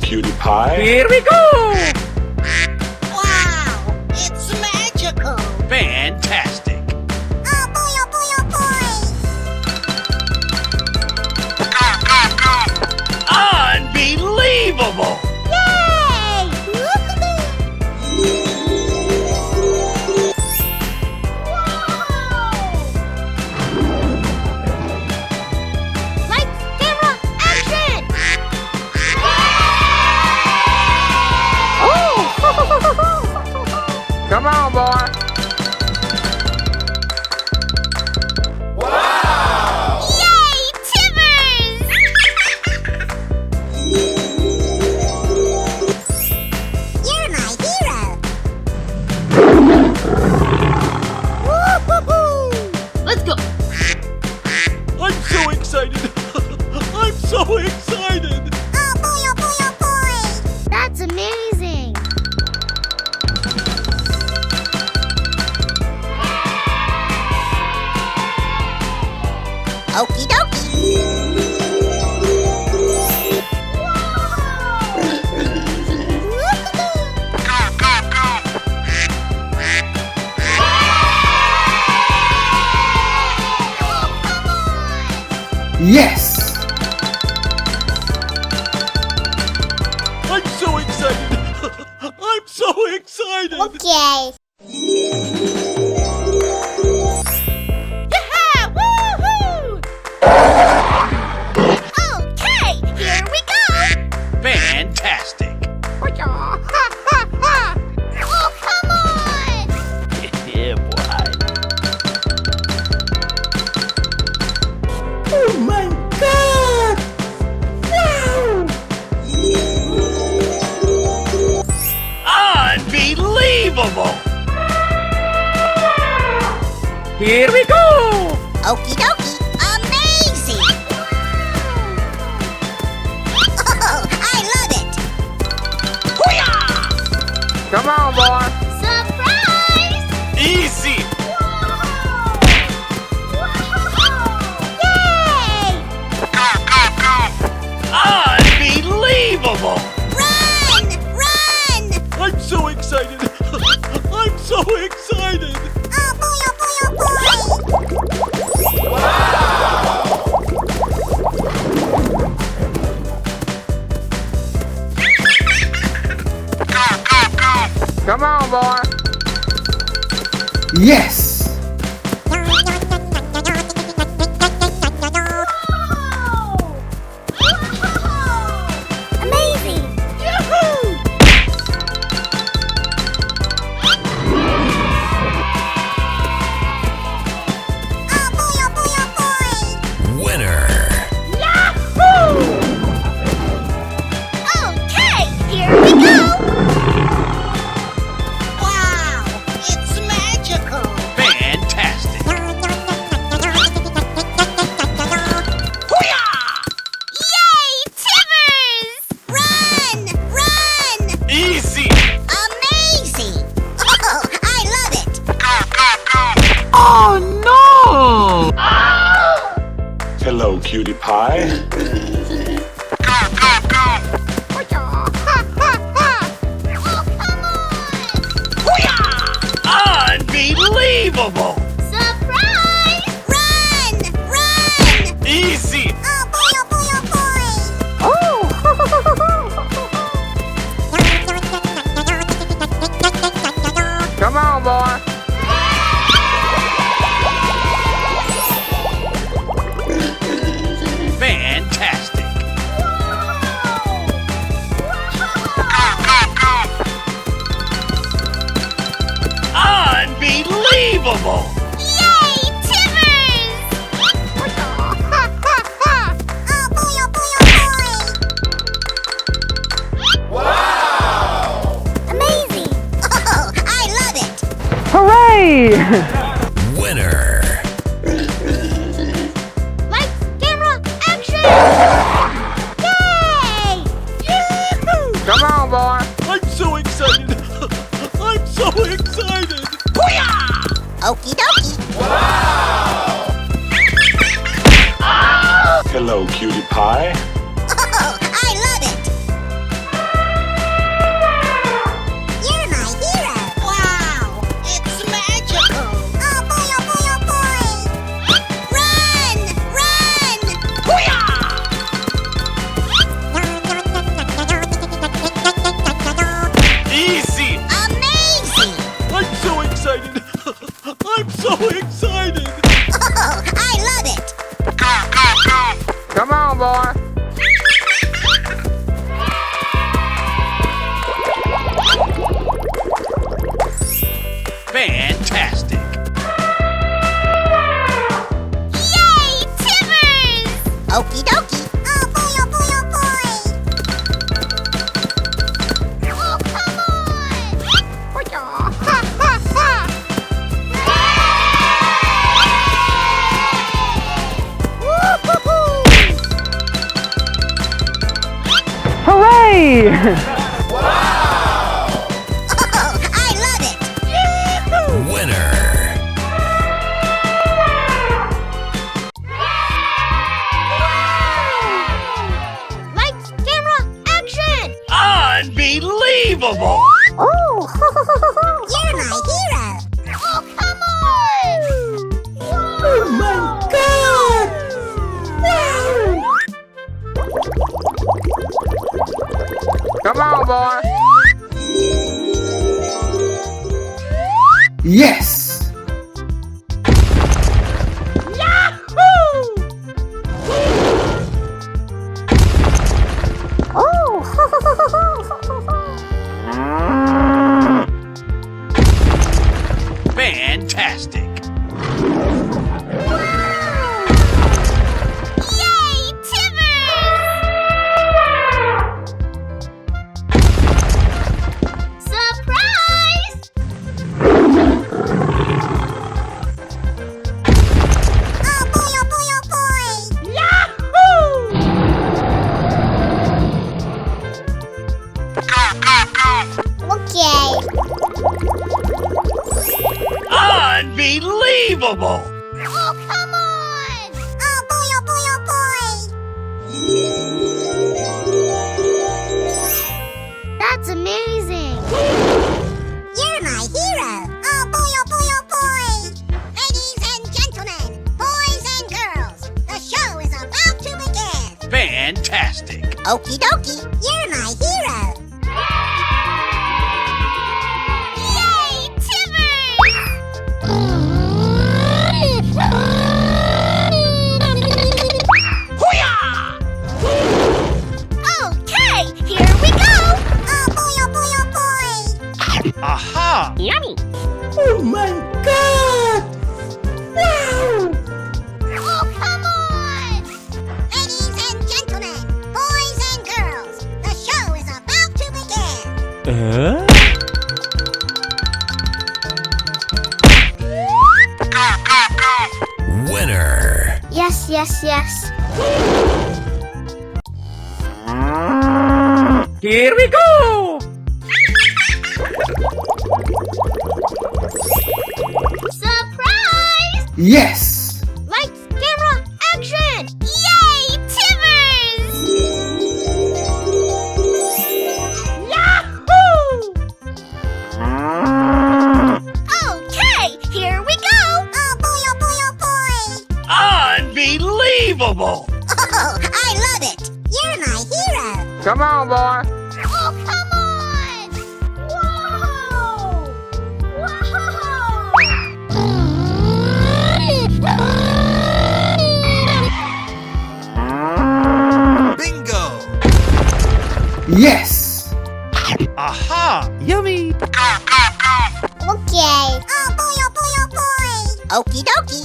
cutie pie. Here we go! Wow! It's magical! Fantastic! Oh boy, oh boy, oh boy! Unbelievable! Yay! Lights, camera, action! Come on, boy. Yay, Timbers! You're my hero! Woo-hoo-hoo! Let's go! I'm so excited! I'm so excited! Oh boy, oh boy, oh boy! That's amazing! Okie dokie! Yes! I'm so excited! I'm so excited! Okay. Yeah! Woohoo! Okay, here we go! Fantastic! Oh, come on! Yeah, boy. Oh my God! Wow! Unbelievable! Here we go! Okie dokie, amazing! Oh, I love it! Come on, boy. Surprise! Easy! Yay! Unbelievable! Run! Run! I'm so excited! I'm so excited! Oh boy, oh boy, oh boy! Come on, boy. Yes! Amazing! Oh boy, oh boy, oh boy! Winner! Yahoo! Okay, here we go! Wow, it's magical! Fantastic! Yay, Timbers! Run! Run! Easy! Amazing! Oh, I love it! Oh no! Hello, cutie pie. Unbelievable! Surprise! Run! Run! Easy! Oh boy, oh boy, oh boy! Come on, boy. Fantastic! Unbelievable! Yay, Timbers! Oh boy, oh boy, oh boy! Amazing! Oh, I love it! Hooray! Winner! Lights, camera, action! Yay! Come on, boy. I'm so excited! I'm so excited! Okie dokie! Hello, cutie pie. Oh, I love it! on, boy. Fantastic. Yay, Timbers! Okie dokie. Oh boy, oh boy, oh boy. Oh, come on. Ha, ha, ha. Woo-hoo-hoo. Hooray! I love it. Winner. Lights, camera, action! Unbelievable. Oh, you're my hero. Oh, come on! Oh my God! Come on, boy. Yes! Fantastic. Yay, Timbers! Surprise! Oh boy, oh boy, oh boy! Yahoo! Okay. Unbelievable. Oh, come on! Oh boy, oh boy, oh boy! That's amazing! You're my hero! Oh boy, oh boy, oh boy! Ladies and gentlemen, boys and girls, the show is about to begin! Fantastic. Okie dokie, you're my hero! Yay, Timbers! Okay, here we go! Oh boy, oh boy, oh boy! Aha. Yummy! Oh my God! Wow! Oh, come on! Ladies and gentlemen, boys and girls, the show is about to begin! Winner. Yes, yes, yes. Here we go! Surprise! Yes! Lights, camera, action! Yay, Timbers! Yahoo! Okay, here we go! Oh boy, oh boy, oh boy! Unbelievable. Oh, I love it! You're my hero! Come on, boy. Oh, come on! Whoa! Bingo. Yes! Aha. Yummy. Okay. Oh boy, oh boy, oh boy! Okie dokie!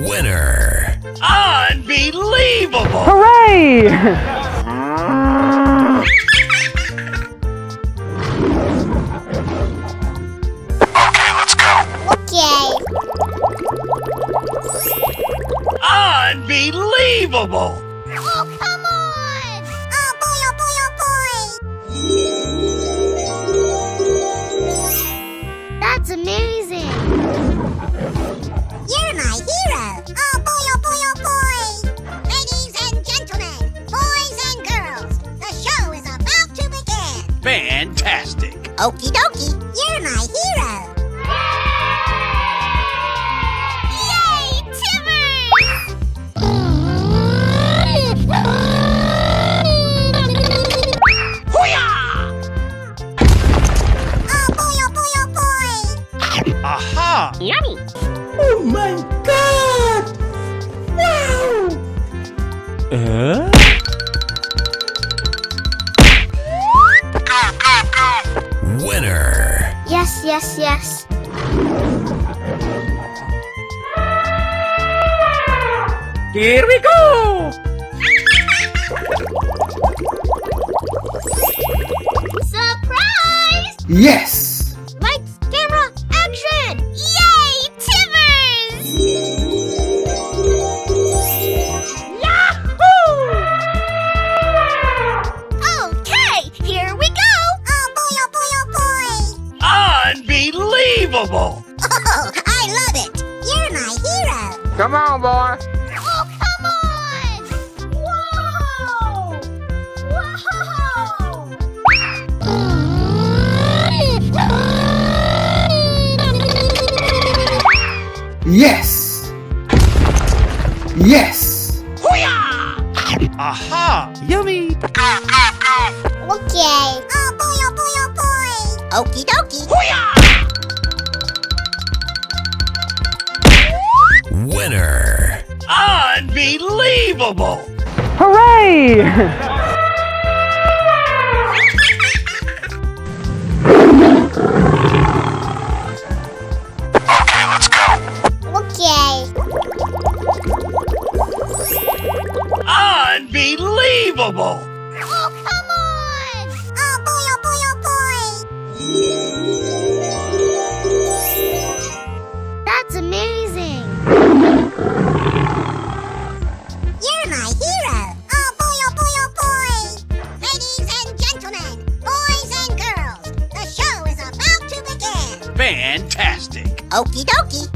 Winner. Unbelievable. Hooray! Okay. Unbelievable. Oh, come on! Oh boy, oh boy, oh boy! That's amazing! You're my hero! Oh boy, oh boy, oh boy! Ladies and gentlemen, boys and girls, the show is about to begin! Fantastic. Okie dokie, you're my hero! Yay, Timbers! Oh boy, oh boy, oh boy! Aha. Yummy! Oh my God! Winner. Yes, yes, yes. Here we go! Surprise! Yes. Lights, camera, action! Yay, Timbers! Yahoo! Okay, here we go! Oh boy, oh boy, oh boy! Unbelievable! Oh, I love it! You're my hero! Come on, boy. Oh, come on! Whoa! Yes. Yes. Aha! Yummy! Okay. Oh boy, oh boy, oh boy! Okie dokie! Winner. Unbelievable! Hooray! Okay. Unbelievable! Oh, come on! Oh boy, oh boy, oh boy! That's amazing! You're my hero! Oh boy, oh boy, oh boy! Ladies and gentlemen, boys and girls, the show is about to begin! Fantastic! Okie dokie!